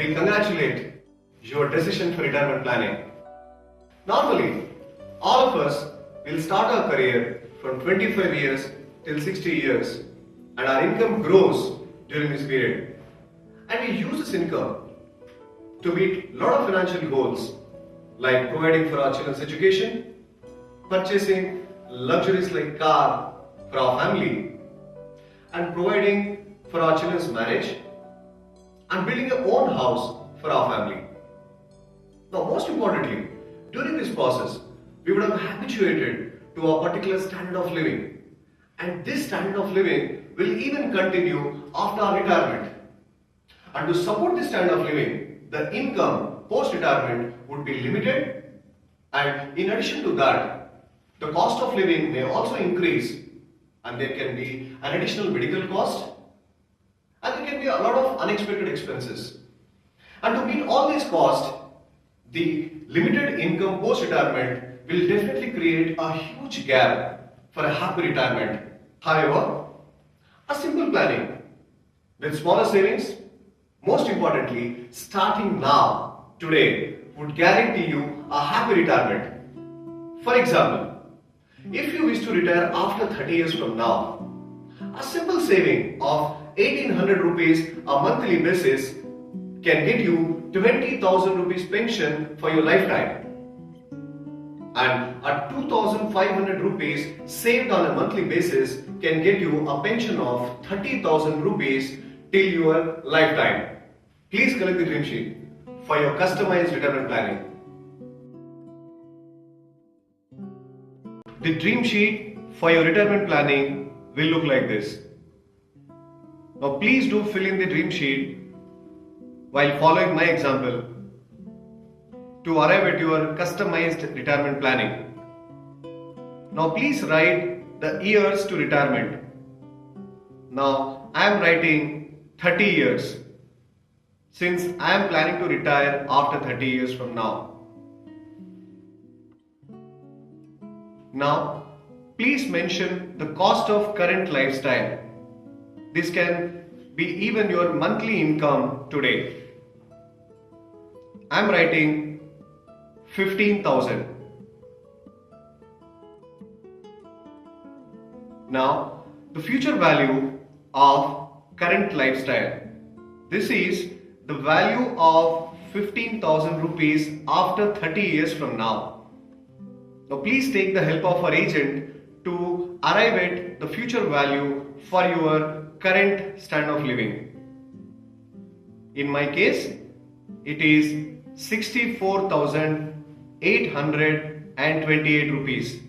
we congratulate your decision for retirement planning. Normally, all of us will start our career from 25 years till 60 years and our income grows during this period. And we use this income to meet a lot of financial goals like providing for our children's education, purchasing luxuries like car for our family, and providing for our children's marriage and building our own house for our family. Now, most importantly, during this process, we would have habituated to a particular standard of living, and this standard of living will even continue after our retirement. And to support this standard of living, the income post-retirement would be limited, and in addition to that, the cost of living may also increase, and there can be an additional medical cost, and there can be a lot of unexpected expenses. And to meet all these costs, the limited income post-retirement will definitely create a huge gap for a happy retirement. However, a simple planning with smaller savings, most importantly, starting now, today, would guarantee you a happy retirement. For example, if you wish to retire after 30 years from now, a simple saving of 1800 rupees a monthly basis can get you 20,000 rupees pension for your lifetime. And at 2,500 rupees saved on a monthly basis can get you a pension of 30,000 rupees till your lifetime. Please collect the dream sheet for your customized retirement planning. The dream sheet for your retirement planning will look like this. Now please do fill in the dream sheet while following my example to arrive at your customized retirement planning. Now please write the years to retirement. Now I am writing 30 years since I am planning to retire after 30 years from now. Now please mention the cost of current lifestyle. This can be even your monthly income today. I am writing 15,000. Now, the future value of current lifestyle. This is the value of 15,000 rupees after 30 years from now. Now, please take the help of our agent to arrive at the future value for your current standard of living. In my case, it is 64,828 rupees.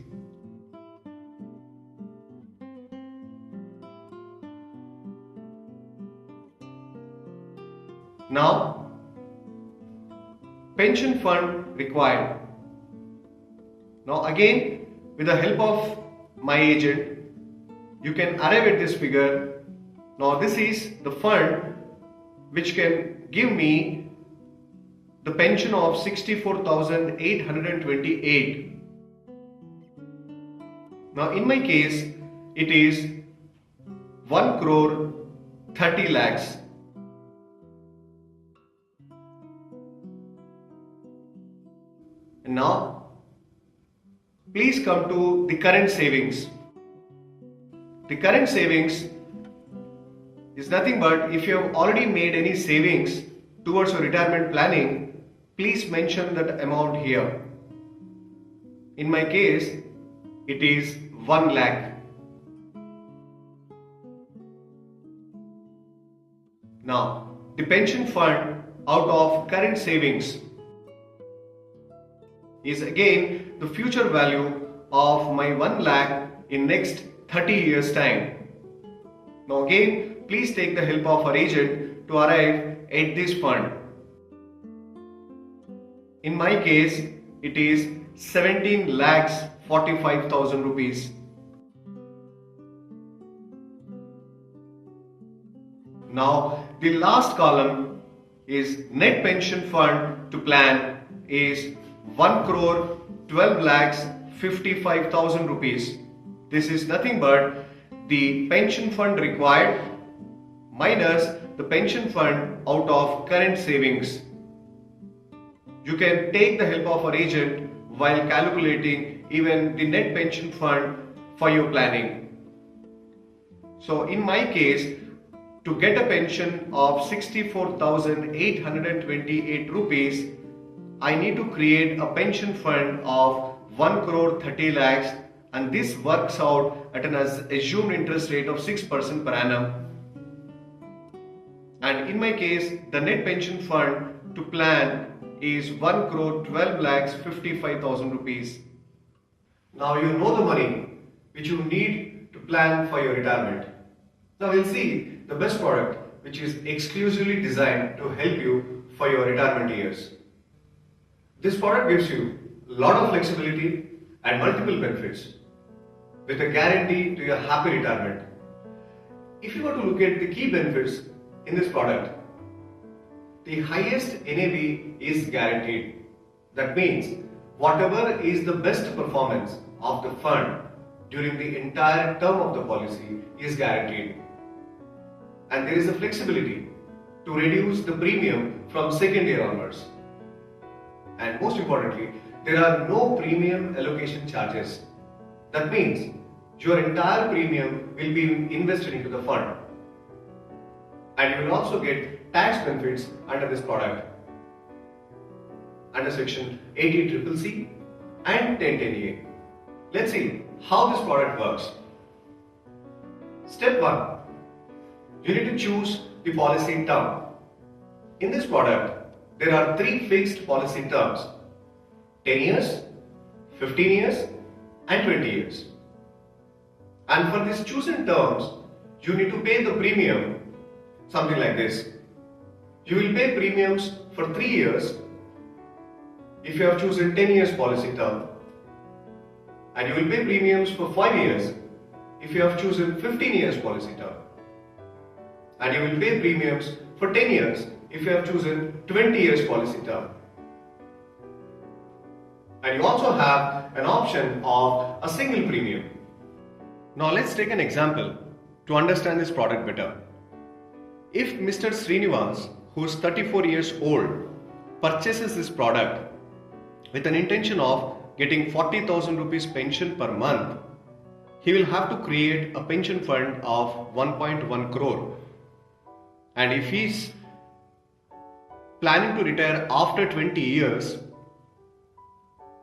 Now, pension fund required. Now again, with the help of my agent, you can arrive at this figure. Now this is the fund which can give me the pension of 64,828. Now in my case, it is 1 crore 30 lakhs. And now, please come to the current savings. The current savings is nothing but if you have already made any savings towards your retirement planning, please mention that amount here. In my case, it is 1 lakh. Now, the pension fund out of current savings is again the future value of my 1 lakh in next 30 years time. Now again, please take the help of our agent to arrive at this fund. In my case, it is 17 lakhs 45,000 rupees. Now the last column is net pension fund to plan is 1 crore 12 lakhs 55,000 rupees. This is nothing but the pension fund required minus the pension fund out of current savings. You can take the help of our agent while calculating even the net pension fund for your planning. So in my case, to get a pension of 64,828 rupees, I need to create a pension fund of 1 crore 30 lakhs, and this works out at an assumed interest rate of 6% per annum. And in my case, the net pension fund to plan is 1 crore 12 lakhs 55,000 rupees. Now you know the money which you need to plan for your retirement. Now we'll see the best product which is exclusively designed to help you for your retirement years. This product gives you a lot of flexibility and multiple benefits with a guarantee to your happy retirement. If you were to look at the key benefits in this product, the highest NAV is guaranteed. That means whatever is the best performance of the fund during the entire term of the policy is guaranteed. And there is a flexibility to reduce the premium from second year onwards. And most importantly, there are no premium allocation charges. That means your entire premium will be invested into the fund. And you will also get tax benefits under this product, under section 80CCC and 1010A. Let's see how this product works. Step 1. You need to choose the policy term. In this product, there are 3 fixed policy terms: 10 years, 15 years and 20 years. And for these chosen terms, you need to pay the premium something like this. You will pay premiums for 3 years if you have chosen 10 years policy term, and you will pay premiums for 5 years if you have chosen 15 years policy term, and you will pay premiums for 10 years if you have chosen 20 years policy term. And you also have an option of a single premium. Now let's take an example to understand this product better. If Mr. Srinivas, who is 34 years old, purchases this product with an intention of getting 40,000 rupees pension per month, he will have to create a pension fund of 1.1 crore. And if he is planning to retire after 20 years,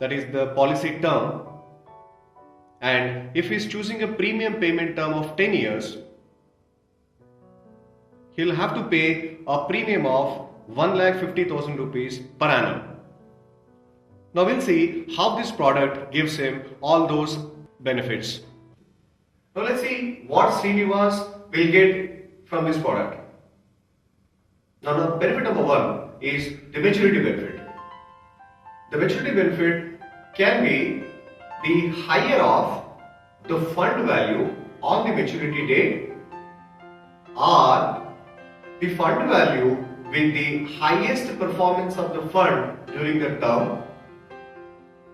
that is the policy term, and if he is choosing a premium payment term of 10 years, he will have to pay a premium of 1,50,000 rupees per annum. Now we'll see how this product gives him all those benefits. Now let's see what Srinivas will get from this product. Now the benefit number 1 is the maturity benefit. The maturity benefit can be the higher of the fund value on the maturity date, or the fund value with the highest performance of the fund during the term,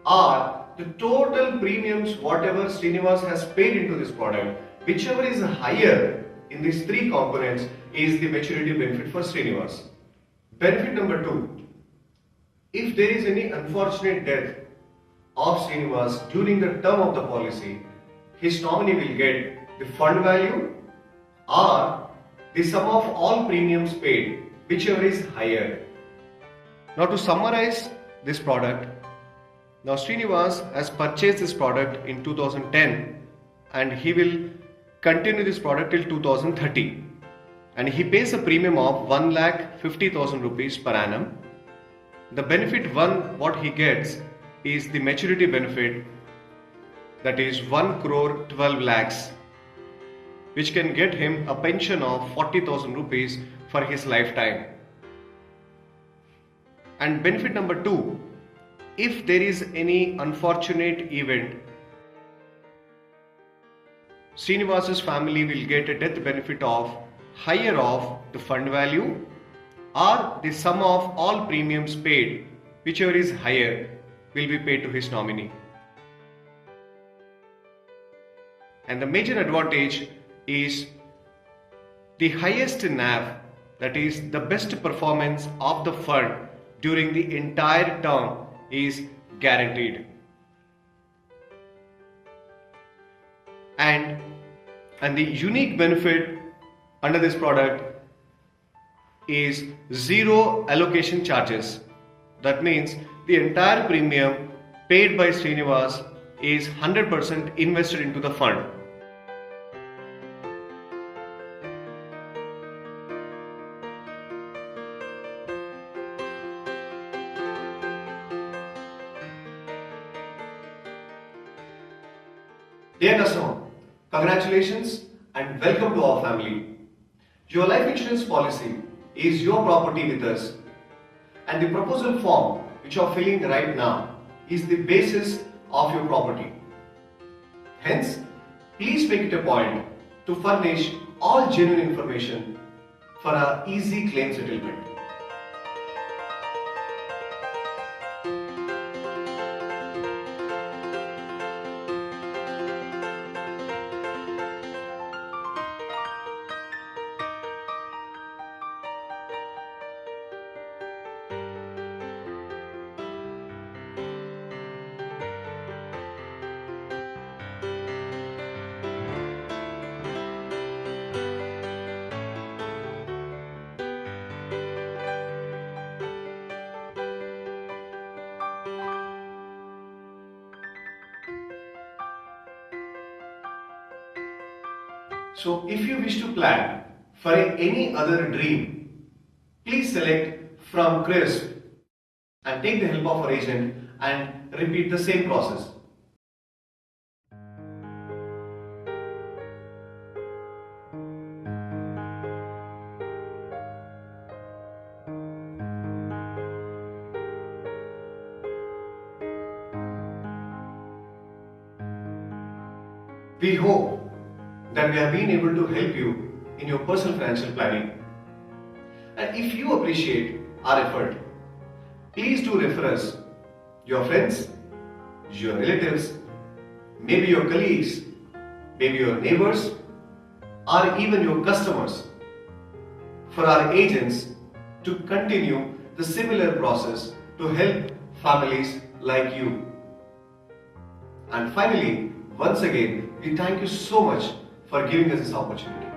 or the total premiums whatever Srinivas has paid into this product, whichever is higher in these 3 components is the maturity benefit for Srinivas. Benefit number 2. If there is any unfortunate death of Srinivas during the term of the policy, his nominee will get the fund value or the sum of all premiums paid, whichever is higher. Now to summarize this product, now Srinivas has purchased this product in 2010 and he will continue this product till 2030, and he pays a premium of 1,50,000 rupees per annum. The benefit 1 what he gets is the maturity benefit, that is 1 crore 12 lakhs, which can get him a pension of 40,000 rupees for his lifetime. And benefit number 2, if there is any unfortunate event, Srinivas's family will get a death benefit of higher of the fund value or the sum of all premiums paid, whichever is higher, will be paid to his nominee. And the major advantage is the highest NAV, that is the best performance of the fund during the entire term, is guaranteed. And the unique benefit under this product is zero allocation charges. That means the entire premium paid by Srinivas is 100% invested into the fund. Dear customer, congratulations and welcome to our family. Your life insurance policy is your property with us, and the proposal form which you are filling right now is the basis of your property. Hence, please make it a point to furnish all genuine information for our easy claim settlement. So if you wish to plan for any other dream, please select from Crisp and take the help of our agent and repeat the same process. We hope that we have been able to help you in your personal financial planning. And if you appreciate our effort, please do refer us, your friends, your relatives, maybe your colleagues, maybe your neighbors, or even your customers, for our agents to continue the similar process to help families like you. And finally, once again, we thank you so much for giving us this opportunity.